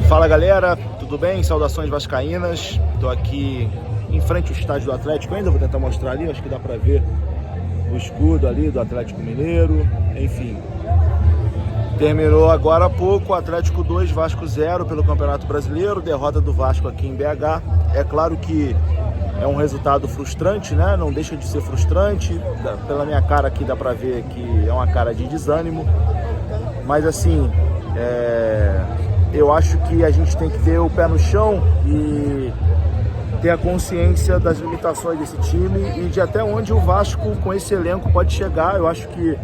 Fala galera, tudo bem? Saudações vascaínas. Estou aqui em frente ao estádio do Atlético, ainda vou tentar mostrar ali, acho que dá para ver o escudo ali do Atlético Mineiro. Enfim, terminou agora há pouco, Atlético 2, Vasco 0 pelo Campeonato Brasileiro, derrota do Vasco aqui em BH. É claro que é um resultado frustrante, né? Não deixa de ser frustrante, pela minha cara aqui dá para ver que é uma cara de desânimo, mas assim, eu acho que a gente tem que ter o pé no chão e ter a consciência das limitações desse time e de até onde o Vasco com esse elenco pode chegar. Eu acho que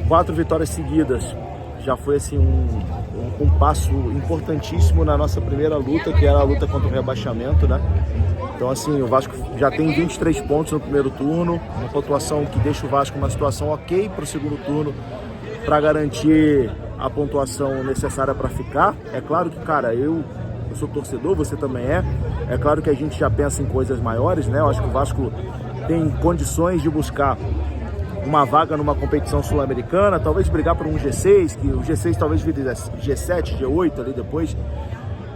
4 vitórias seguidas já foi assim um passo importantíssimo na nossa primeira luta, que era a luta contra o rebaixamento, né? Então assim, o Vasco já tem 23 pontos no primeiro turno, uma pontuação que deixa o Vasco numa situação ok para o segundo turno, para garantir a pontuação necessária para ficar. É claro que, cara, eu sou torcedor, você também é. É claro que a gente já pensa em coisas maiores, né? Eu acho que o Vasco tem condições de buscar uma vaga numa competição sul-americana, talvez brigar por um G6, que o G6 talvez vire G7, G8 ali depois.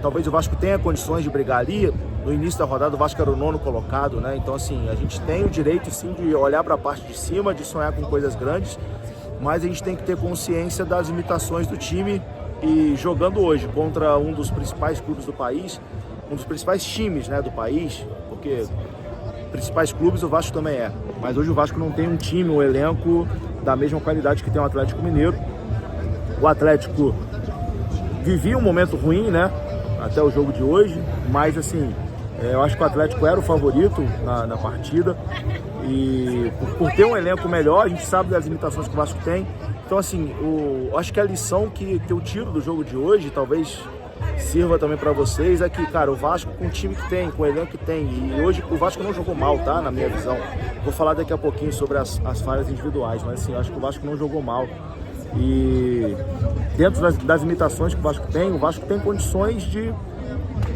Talvez o Vasco tenha condições de brigar ali. No início da rodada o Vasco era o 9º colocado, né? Então assim, a gente tem o direito sim de olhar para a parte de cima, de sonhar com coisas grandes, mas a gente tem que ter consciência das limitações do time. E jogando hoje contra um dos principais clubes do país, um dos principais times, né, do país, porque principais clubes o Vasco também é, mas hoje o Vasco não tem um time, um elenco da mesma qualidade que tem o Atlético Mineiro. O Atlético vivia um momento ruim, né, até o jogo de hoje, mas assim, eu acho que o Atlético era o favorito na partida e por ter um elenco melhor, a gente sabe das limitações que o Vasco tem. Então assim, acho que a lição que eu tiro do jogo de hoje, talvez sirva também para vocês, é que, cara, o Vasco com o time que tem, com o elenco que tem, e hoje o Vasco não jogou mal, tá? Na minha visão. Vou falar daqui a pouquinho sobre as falhas individuais, mas assim, acho que o Vasco não jogou mal. E dentro das limitações que o Vasco tem condições de,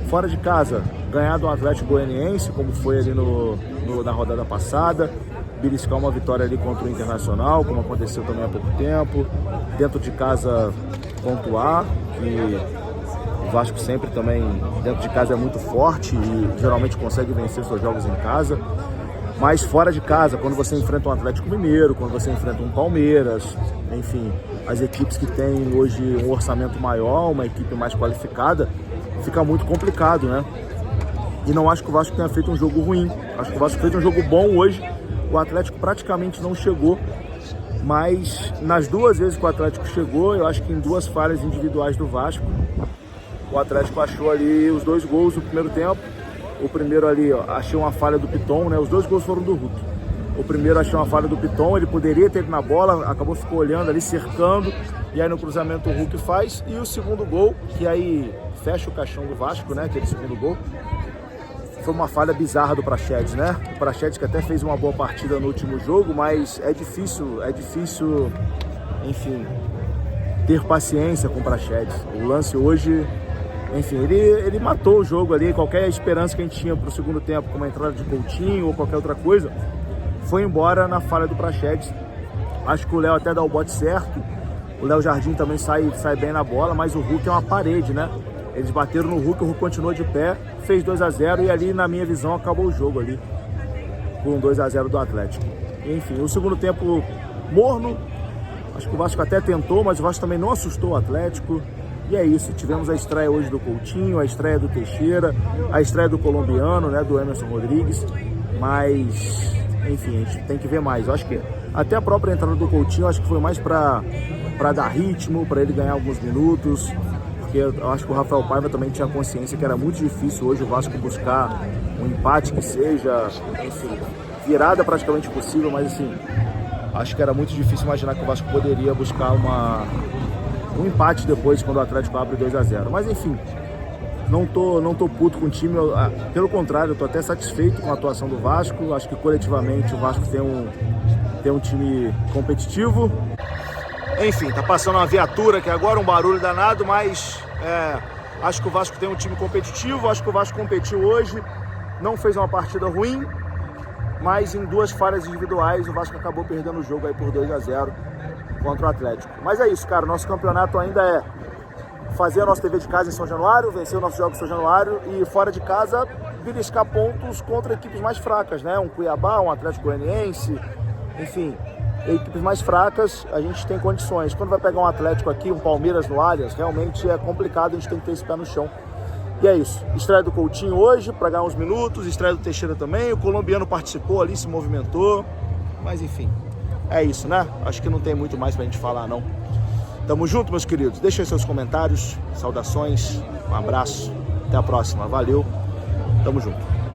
fora de casa, ganhar do Atlético Goianiense, como foi ali na rodada passada, beliscar uma vitória ali contra o Internacional, como aconteceu também há pouco tempo, dentro de casa pontuar, que o Vasco sempre também dentro de casa é muito forte e geralmente consegue vencer seus jogos em casa, mas fora de casa, quando você enfrenta um Atlético Mineiro, quando você enfrenta um Palmeiras, enfim, as equipes que têm hoje um orçamento maior, uma equipe mais qualificada, fica muito complicado, né? E não acho que o Vasco tenha feito um jogo ruim, acho que o Vasco fez um jogo bom hoje. O Atlético praticamente não chegou, mas nas 2 vezes que o Atlético chegou, eu acho que em 2 falhas individuais do Vasco, o Atlético achou ali os 2 gols no primeiro tempo. O primeiro ali, ó, achei uma falha do Piton, né? Os 2 gols foram do Hulk. O primeiro achei uma falha do Piton, ele poderia ter ido na bola, ficou olhando ali, cercando, e aí no cruzamento o Hulk faz. E o segundo gol, que aí fecha o caixão do Vasco, né? Aquele segundo gol. Foi uma falha bizarra do Praxedes, né? O Praxedes que até fez uma boa partida no último jogo, mas é difícil, enfim, ter paciência com o Praxedes. O lance hoje, enfim, ele matou o jogo ali. Qualquer esperança que a gente tinha para o segundo tempo, como a entrada de Coutinho ou qualquer outra coisa, foi embora na falha do Praxedes. Acho que o Léo até dá o bote certo, o Léo Jardim também sai bem na bola, mas o Hulk é uma parede, né? Eles bateram no Hulk, o Hulk continuou de pé, fez 2-0 e ali, na minha visão, acabou o jogo ali, com 2-0 do Atlético. Enfim, o segundo tempo morno, acho que o Vasco até tentou, mas o Vasco também não assustou o Atlético. E é isso, tivemos a estreia hoje do Coutinho, a estreia do Teixeira, a estreia do colombiano, né, do Emerson Rodrigues, mas, enfim, a gente tem que ver mais. Eu acho que até a própria entrada do Coutinho, acho que foi mais para dar ritmo, para ele ganhar alguns minutos, porque eu acho que o Rafael Paiva também tinha consciência que era muito difícil hoje o Vasco buscar um empate que seja, enfim, virada praticamente possível, mas assim, acho que era muito difícil imaginar que o Vasco poderia buscar um empate depois quando o Atlético abre 2-0. Mas enfim, não tô puto com o time, pelo contrário, eu tô até satisfeito com a atuação do Vasco. Acho que coletivamente o Vasco tem um time competitivo. Enfim, tá passando uma viatura aqui agora, um barulho danado, mas acho que o Vasco tem um time competitivo, acho que o Vasco competiu hoje, não fez uma partida ruim, mas em 2 falhas individuais o Vasco acabou perdendo o jogo aí por 2-0 contra o Atlético. Mas é isso, cara, nosso campeonato ainda é fazer a nossa TV de casa em São Januário, vencer o nosso jogo em São Januário e fora de casa beliscar pontos contra equipes mais fracas, né? Um Cuiabá, um Atlético Goianiense, enfim, equipes mais fracas a gente tem condições. Quando vai pegar um Atlético aqui, um Palmeiras no Allianz, realmente é complicado, a gente tem que ter esse pé no chão. E é isso, estreia do Coutinho hoje para ganhar uns minutos, estreia do Teixeira também, o colombiano participou ali, se movimentou, mas enfim, é isso, né? Acho que não tem muito mais pra gente falar, não. Tamo junto, meus queridos. Deixem seus comentários, saudações, um abraço, até a próxima. Valeu, tamo junto.